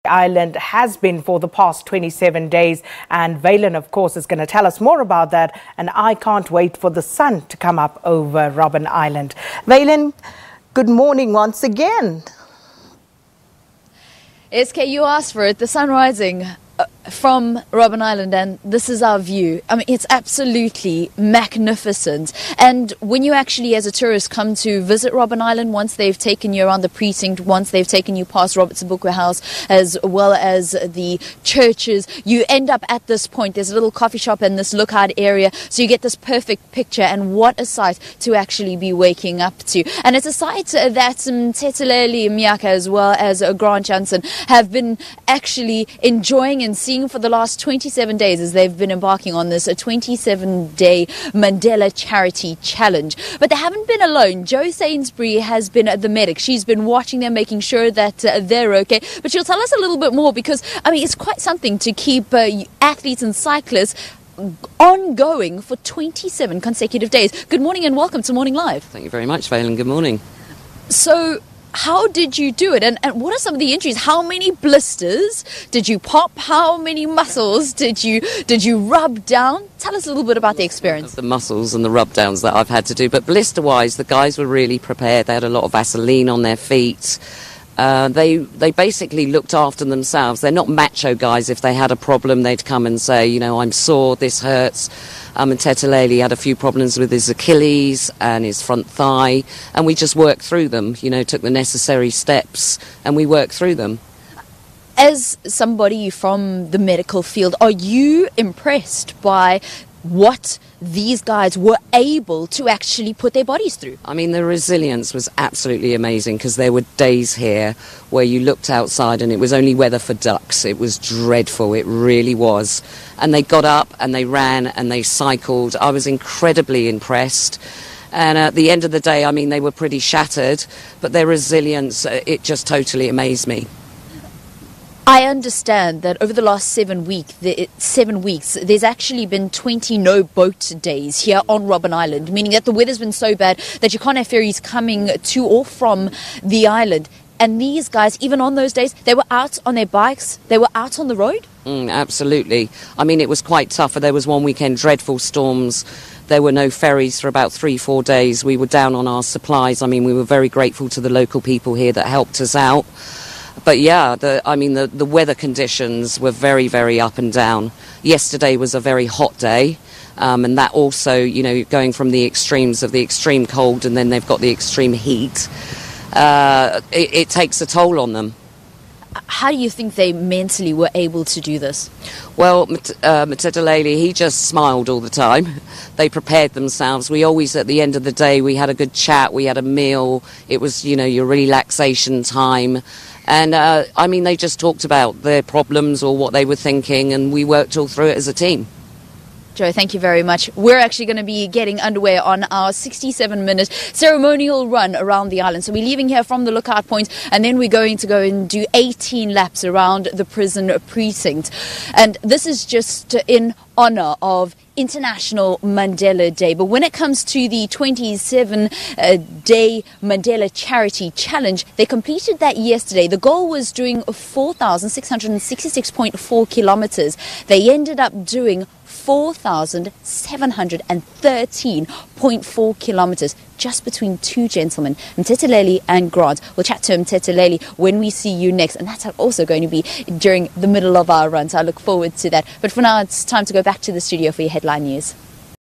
Island has been for the past 27 days, and Valen, of course, is going to tell us more about that, and I can't wait for the sun to come up over Robben Island. Valen, good morning once again. SK, you asked for it, the sun rising from Robben Island, and this is our view. I mean, it's absolutely magnificent. And when you actually, as a tourist, come to visit Robben Island, once they've taken you around the precinct, once they've taken you past Robertson Bookwear House, as well as the churches, you end up at this point. There's a little coffee shop in this lookout area, so you get this perfect picture, and what a sight to actually be waking up to. And it's a sight that Mteteleli Mnyaka, as well as Grant Jansen, have been actually enjoying and seeing for the last 27 days as they've been embarking on this 27-day Mandela charity challenge. But they haven't been alone. Jo Sainsbury has been the medic. She's been watching them, making sure that they're okay. But she'll tell us a little bit more because, I mean, it's quite something to keep athletes and cyclists ongoing for 27 consecutive days. Good morning and welcome to Morning Live. Thank you very much, Valen. Good morning. So, how did you do it, and what are some of the injuries? How many blisters did you pop? How many muscles did you rub down? Tell us a little bit about the experience. The muscles and the rub downs that I've had to do, but blister wise the guys were really prepared. They had a lot of Vaseline on their feet. They basically looked after themselves. They're not macho guys. If they had a problem, they'd come and say, you know, I'm sore, this hurts. And Mteteleli had a few problems with his Achilles and his front thigh, and we just worked through them, you know, took the necessary steps, and we worked through them. As somebody from the medical field, are you impressed by what these guys were able to actually put their bodies through? I mean, the resilience was absolutely amazing, because there were days here where you looked outside and it was only weather for ducks. It was dreadful, it really was. And they got up and they ran and they cycled. I was incredibly impressed. And at the end of the day, I mean, they were pretty shattered, but their resilience, it just totally amazed me. I understand that over the last 7 weeks, there's actually been 20 no-boat days here on Robben Island, meaning that the weather's been so bad that you can't have ferries coming to or from the island. And these guys, even on those days, they were out on their bikes, they were out on the road? Absolutely. I mean, it was quite tough. There was one weekend, dreadful storms. There were no ferries for about 3-4 days. We were down on our supplies. I mean, we were very grateful to the local people here that helped us out. But yeah, the weather conditions were very, very up and down. Yesterday was a very hot day, and that also, you know, going from the extremes of the extreme cold and then they've got the extreme heat, it takes a toll on them. How do you think they mentally were able to do this? Well, Mteteleli, he just smiled all the time. They prepared themselves. We always, at the end of the day, we had a good chat, we had a meal. It was, you know, your relaxation time. And, I mean, they just talked about their problems or what they were thinking, and we worked all through it as a team. Jo, thank you very much. We're actually going to be getting underway on our 67-minute ceremonial run around the island. So we're leaving here from the lookout point, and then we're going to go and do 18 laps around the prison precinct. And this is just in honor of International Mandela Day. But when it comes to the 27-day Mandela Charity Challenge, they completed that yesterday. The goal was doing 4,666.4 kilometers. They ended up doing 4,713.4 kilometers just between two gentlemen, Mteteleli and Grant. We'll chat to Mteteleli when we see you next, and that's also going to be during the middle of our run, so I look forward to that. But for now, it's time to go back to the studio for your headline news.